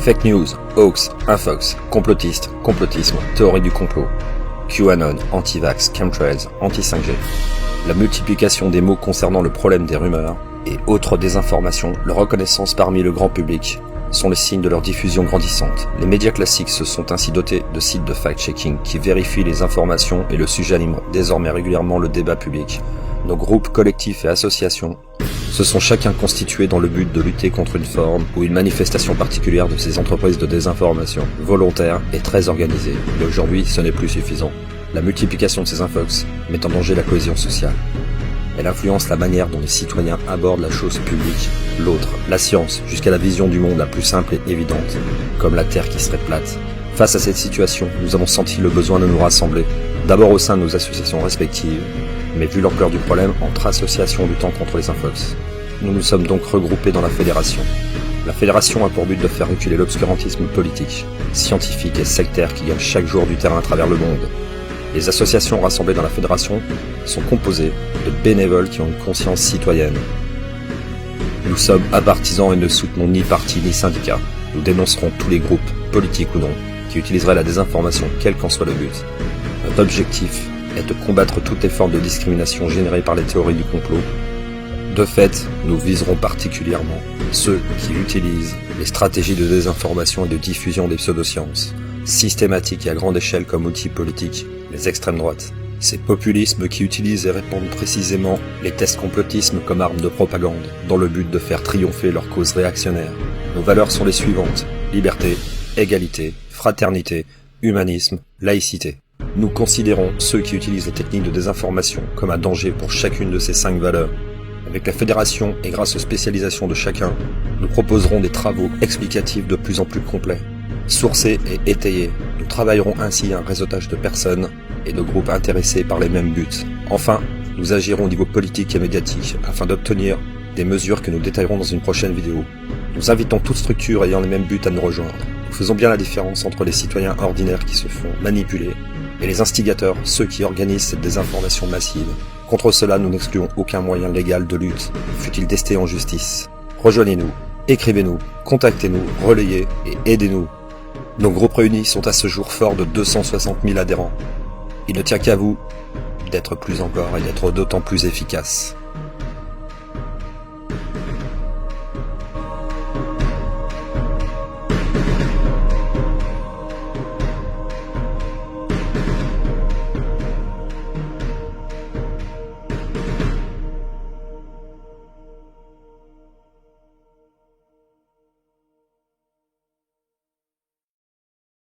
Fake news, hoax, infox, complotiste, complotisme, théorie du complot, QAnon, anti-vax, chemtrails, anti-5G. La multiplication des mots concernant le problème des rumeurs et autres désinformations, leur reconnaissance parmi le grand public, sont les signes de leur diffusion grandissante. Les médias classiques se sont ainsi dotés de sites de fact-checking qui vérifient les informations et le sujet anime désormais régulièrement le débat public. Nos groupes collectifs et associations se sont chacun constitués dans le but de lutter contre une forme ou une manifestation particulière de ces entreprises de désinformation, volontaires et très organisées. Mais aujourd'hui, ce n'est plus suffisant. La multiplication de ces infox met en danger la cohésion sociale. Elle influence la manière dont les citoyens abordent la chose publique, l'autre, la science, jusqu'à la vision du monde la plus simple et évidente, comme la Terre qui serait plate. Face à cette situation, nous avons senti le besoin de nous rassembler, d'abord au sein de nos associations respectives, mais vu l'ampleur du problème, entre associations luttant contre les infox. Nous nous sommes donc regroupés dans la fédération. La fédération a pour but de faire reculer l'obscurantisme politique, scientifique et sectaire qui gagne chaque jour du terrain à travers le monde. Les associations rassemblées dans la fédération sont composées de bénévoles qui ont une conscience citoyenne. Nous sommes apartisans et ne soutenons ni parti ni syndicat. Nous dénoncerons tous les groupes, politiques ou non, qui utiliseraient la désinformation, quel qu'en soit le but. Notre objectif est de combattre toutes les formes de discrimination générées par les théories du complot. De fait, nous viserons particulièrement ceux qui utilisent les stratégies de désinformation et de diffusion des pseudosciences, systématiques et à grande échelle comme outil politique, les extrêmes droites. Ces populismes qui utilisent et répandent précisément les tests complotisme comme arme de propagande, dans le but de faire triompher leur cause réactionnaire. Nos valeurs sont les suivantes: liberté, égalité, fraternité, humanisme, laïcité. Nous considérons ceux qui utilisent les techniques de désinformation comme un danger pour chacune de ces 5 valeurs. Avec la fédération et grâce aux spécialisations de chacun, nous proposerons des travaux explicatifs de plus en plus complets, sourcés et étayés. Nous travaillerons ainsi à un réseautage de personnes et de groupes intéressés par les mêmes buts. Enfin, nous agirons au niveau politique et médiatique afin d'obtenir des mesures que nous détaillerons dans une prochaine vidéo. Nous invitons toute structure ayant les mêmes buts à nous rejoindre. Nous faisons bien la différence entre les citoyens ordinaires qui se font manipuler et les instigateurs, ceux qui organisent cette désinformation massive. Contre cela, nous n'excluons aucun moyen légal de lutte, fût-il testé en justice. Rejoignez-nous, écrivez-nous, contactez-nous, relayez et aidez-nous. Nos groupes réunis sont à ce jour forts de 260 000 adhérents. Il ne tient qu'à vous d'être plus encore et d'être d'autant plus efficaces.